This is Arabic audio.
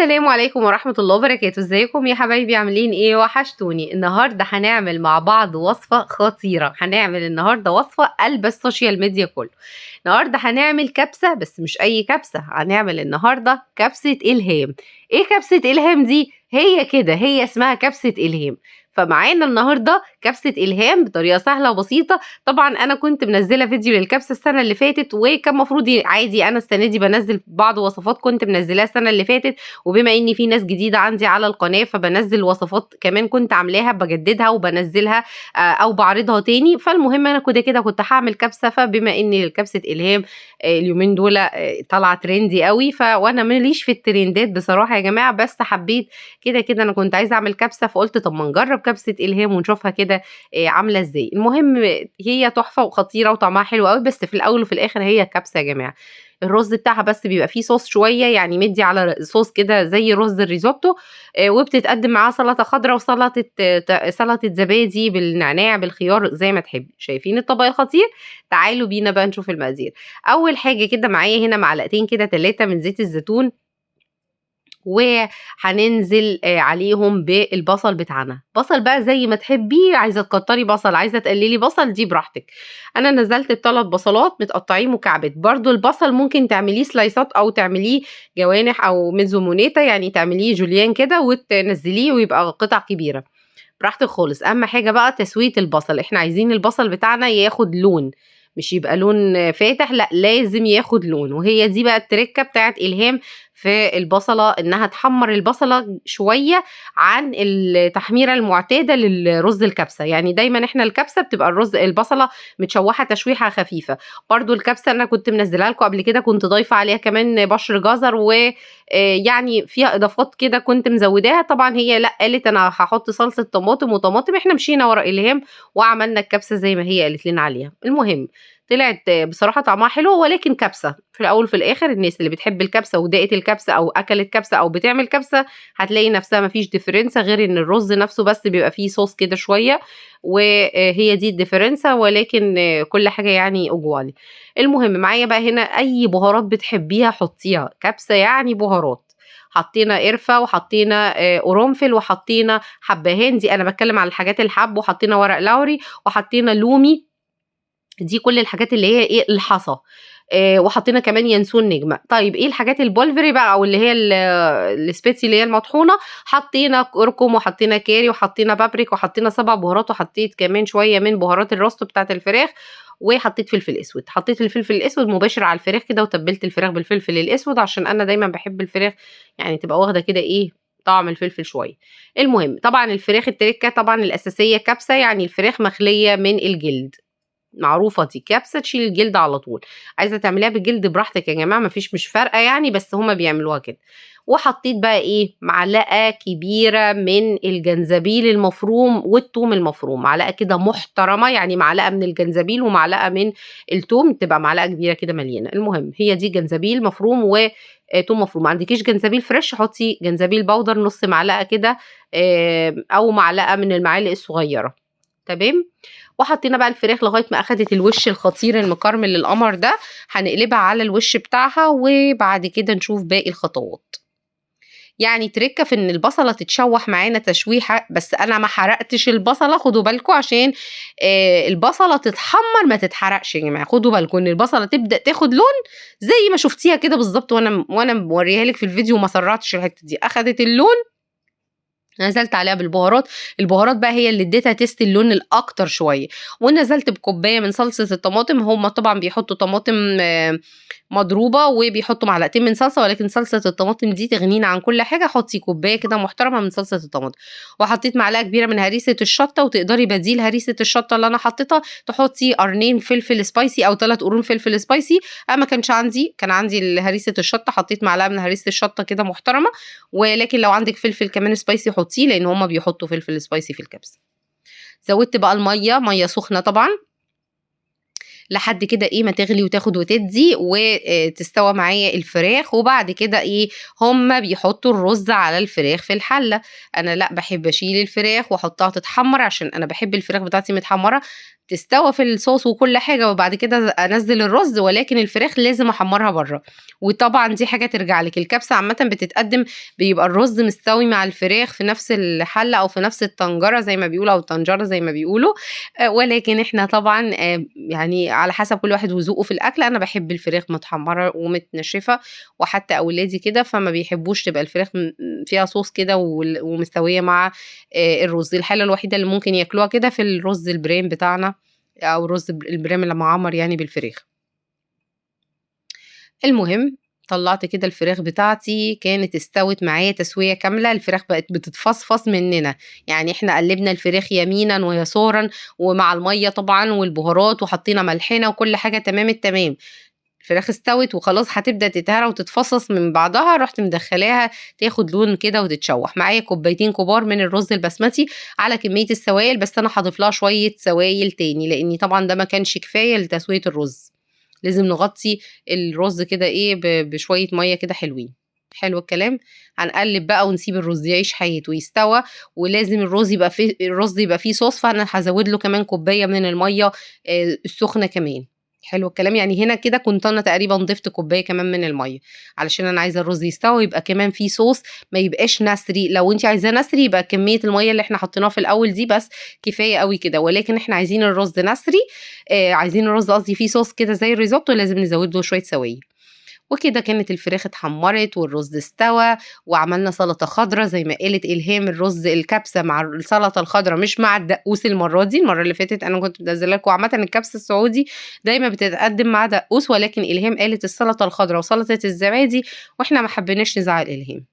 السلام عليكم ورحمة الله وبركاته. ازيكم يا حبايبي؟ عاملين ايه؟ وحشتوني. النهاردة هنعمل مع بعض وصفة خطيرة. هنعمل النهاردة وصفة قلب السوشيال ميديا كله. النهاردة هنعمل كبسة، بس مش اي كبسة. هنعمل النهاردة كبسة إلهام. ايه كبسة إلهام دي؟ هي كده، هي اسمها كبسة إلهام. فمعانا النهاردة كبسة إلهام بطريقة سهلة وبسيطة. طبعا انا كنت منزله فيديو للكبسه السنه اللي فاتت، وكان المفروض عادي انا السنه دي بنزل بعض وصفات كنت منزلاها السنه اللي فاتت، وبما ان في ناس جديده عندي على القناه فبنزل وصفات كمان كنت عاملاها بجددها وبنزلها او بعرضها تاني. فالمهم انا كده كنت هعمل كبسه، فبما ان كبسه إلهام اليومين دول طالعه ترندي قوي، وانا ماليش في الترندات بصراحه يا جماعه، بس حبيت كده انا كنت عايزه اعمل كبسه، فقلت طب ما نجرب كبسه إلهام ونشوفها كده عامله ازاي. المهم هي تحفه وخطيره وطعمها حلو قوي، بس في الاول وفي الاخر هي كبسه يا جماعه. الرز بتاعها بس بيبقى فيه صوص شويه، يعني مدي على صوص كده زي رز الريزوتو، وبتتقدم معاه سلطه خضراء وسلطه سلطه زبادي بالنعناع بالخيار زي ما تحبي. شايفين الطبق الخطير؟ تعالوا بينا بقى نشوف المقادير. اول حاجه كده معايا هنا معلقتين كده 3 من زيت الزيتون، وهننزل عليهم بالبصل بتاعنا. بصل بقى زي ما تحبي، عايزه تكتري بصل عايزه تقللي بصل دي براحتك. انا نزلت ب3 بصلات متقطعين مكعبات. برضو البصل ممكن تعمليه سلايسات او تعمليه جوانح او ميزو مونيتا، يعني تعمليه جوليان كده وتنزليه ويبقى قطع كبيره براحتك خالص. اهم حاجه بقى تسويه البصل، احنا عايزين البصل بتاعنا ياخد لون، مش يبقى لون فاتح، لا لازم ياخد لون. وهي دي بقى التركه بتاعت إلهام في البصله، انها تحمر البصله شويه عن التحميره المعتاده للرز الكبسه. يعني دايما احنا الكبسه بتبقى البصله متشوحه تشويحه خفيفه. برضو الكبسه انا كنت منزلها لكم قبل كده، كنت ضايفه عليها كمان بشر جزر، و يعني فيها اضافات كده كنت مزوداها. طبعا هي لا، قالت انا هحط صلصه طماطم وطماطم، احنا مشينا ورا إلهام وعملنا الكبسه زي ما هي قالت لنا عليها. المهم طلعت بصراحه طعمها حلو، ولكن كبسه في الاول وفي الاخر. الناس اللي بتحب الكبسه ودقت الكبسه او اكلت كبسه او بتعمل كبسه هتلاقي نفسها مفيش ديفرنسه، غير ان الرز نفسه بس بيبقى فيه صوص كده شويه، وهي دي الديفرنسه. ولكن كل حاجه يعني اجوالي. المهم معايا بقى هنا اي بهارات بتحبيها حطيها، كبسه يعني بهارات. حطينا قرفه وحطينا قرنفل وحطينا حبهان، دي انا بتكلم على الحاجات الحب، وحطينا ورق لوري وحطينا لومي، دي كل الحاجات اللي هي ايه الحصى. وحطينا كمان ينسون نجمه. طيب ايه الحاجات البولفري بقى او اللي هي السبيتي اللي هي المطحونه؟ حطينا كركم وحطينا كاري وحطينا بابريك وحطينا 7 بهارات، وحطيت كمان شويه من بهارات الروست بتاعت الفراخ، وحطيت فلفل اسود. حطيت الفلفل الاسود مباشر على الفراخ كده، وتبلت الفراخ بالفلفل الاسود عشان انا دايما بحب الفراخ يعني تبقى واخده كده ايه طعم الفلفل شويه. المهم طبعا الفراخ التركه طبعا الاساسيه كبسه يعني الفراخ مخليه من الجلد، معروفة دي كبسة تشيل الجلد على طول. عايزة تعمليها بالجلد براحتك يا جماعة، مفيش مش فارقة يعني، بس هما بيعملوها كده. وحطيت بقى ايه معلقة كبيرة من الجنزبيل المفروم والثوم المفروم، معلقة كده محترمة، يعني معلقة من الجنزبيل ومعلقة من الثوم، تبقى معلقة كبيرة كده مليانة. المهم هي دي جنزبيل مفروم وثوم مفروم. ما عندكيش جنزبيل فريش حطي جنزبيل بودر نص معلقة كده، او معلقة من المعالق الصغيرة. تمام. وحطينا بقى الفراخ لغايه ما اخدت الوش الخطير المكرمل للقمر ده. هنقلبها على الوش بتاعها وبعد كده نشوف باقي الخطوات. يعني تركه في ان البصله تتشوح معانا تشويحه، بس انا ما حرقتش البصله، خدوا بالكم عشان البصله تتحمر ما تتحرقش يا جماعه. خدوا بالكم ان البصله تبدا تاخد لون زي ما شفتيها كده بالظبط، وانا موريها لك في الفيديو، وما سرعتش الحته دي. اخدت اللون نزلت عليها بالبهارات. البهارات بقى هي اللي اديتها تيست اللون الاكتر شويه. ونزلت بكوبايه من صلصه الطماطم. هم طبعا بيحطوا طماطم مضروبه وبيحطوا معلقتين من صلصه، ولكن صلصه الطماطم دي تغنينا عن كل حاجه. حطي كوبايه كده محترمه من صلصه الطماطم. وحطيت معلقه كبيره من هريسه الشطه، وتقدري بديل هريسه الشطه اللي انا حطيتها تحطي قرنين فلفل سبايسي او 3 قرون فلفل سبايسي. انا ما كانش عندي، كان عندي هريسه الشطه، حطيت معلقه من هريسه الشطه كده محترمه. ولكن لو عندك فلفل كمان سبايسي حطيه، لان هما بيحطوا فلفل سبايسي في الكبسه. زودت بقى الميه، ميه سخنه طبعا، لحد كده ايه ما تغلي وتاخد وتدي وتستوى معايا الفراخ. وبعد كده ايه هما بيحطوا الرز على الفراخ في الحله. انا لا، بحب اشيل الفراخ واحطها تتحمر عشان انا بحب الفراخ بتاعتي متحمره. تستوى في الصوص وكل حاجة، وبعد كده أنزّل الرز، ولكن الفراخ لازم أحمّرها برّه، وطبعًا دي حاجة ترجع لِك. الكبسة عامةً بتتقدّم بيبقى الرز مستوي مع الفراخ في نفس الحلة أو في نفس الطنجرة زي ما بيقولوا أو الطنجرة زي ما بيقولوا، ولكن إحنا طبعًا يعني على حسب كل واحد وذوقه في الأكل. أنا باحب الفراخ متحمّرة ومتنشفة، وحتى أولادي كده، فما بيحبوش تبقى الفراخ فيها صوص كده ومستوية مع الرز. الحالة الوحيدة اللي ممكن ياكلوها كده في الرز البريم بتاعنا أو رز البريم اللي معمّر يعني بالفراخ. المهم طلّعت كده الفراخ بتاعتي، كانت استوت معايا تسوية كاملة، الفراخ بقت بتتفصفص مننا، يعني إحنا قلّبنا الفراخ يمينًا ويسارًا ومع المَيّة طبعًا والبهارات وحطينا ملحنا وكل حاجة تمام التمام. الفراخ استوت وخلاص هتبدأ تتهرى وتتفصص من بعضها، رُحت مدخّلاها تاخد لون كده وتتشوّح. معايا كوبايتين كبار من الرز البسمتي على كمية السوائل، بس أنا هاضيف لها شوية سوايل تاني، لإني طبعًا ده ما كانش كفاية لتسوية الرز. لازم نغطّي الرز كده إيه بشوية مَيّة كده حلوين. حلو الكلام؟ هنقلّب بقى ونسيب الرز يعيش حياته، يستوى، ولازم الرز يبقى فيه صوص، فأنا هازوّد له كمان كوباية من المَيّة السخنة كمان. حلو الكلام؟ يعني هنا كده كنت أنا تقريبًا ضِفت كوباية كمان من المَيّة، علشان أنا عايزة الرز يستوى ويبقى كمان فيه صوص، ما يبقاش نسري. لو أنتِ عايزاه نسري يبقى كمية المَيّة اللي إحنا حطيناها في الأول دي بس كفاية أوي كده، ولكن إحنا عايزين الرز نسري، عايزين الرز قصدي فيه صوص كده زي الريزوتو، لازم نزوّد له شوية سوايل. وكده كانت الفراخ اتحمّرت والرز استوى، وعملنا سلطة خضرا زي ما قالت إلهام، الكبسة مع السلطة الخضرا مش مع الدقوس المرّة دي. المرّة اللي فاتت أنا كنت منزّلة لكم عامةً الكبسة السعودي دايمًا بتتقدّم مع دقوس، ولكن إلهام قالت السلطة الخضرا وسلطة الزبادي، وإحنا ما حبيناش نزعّل إلهام.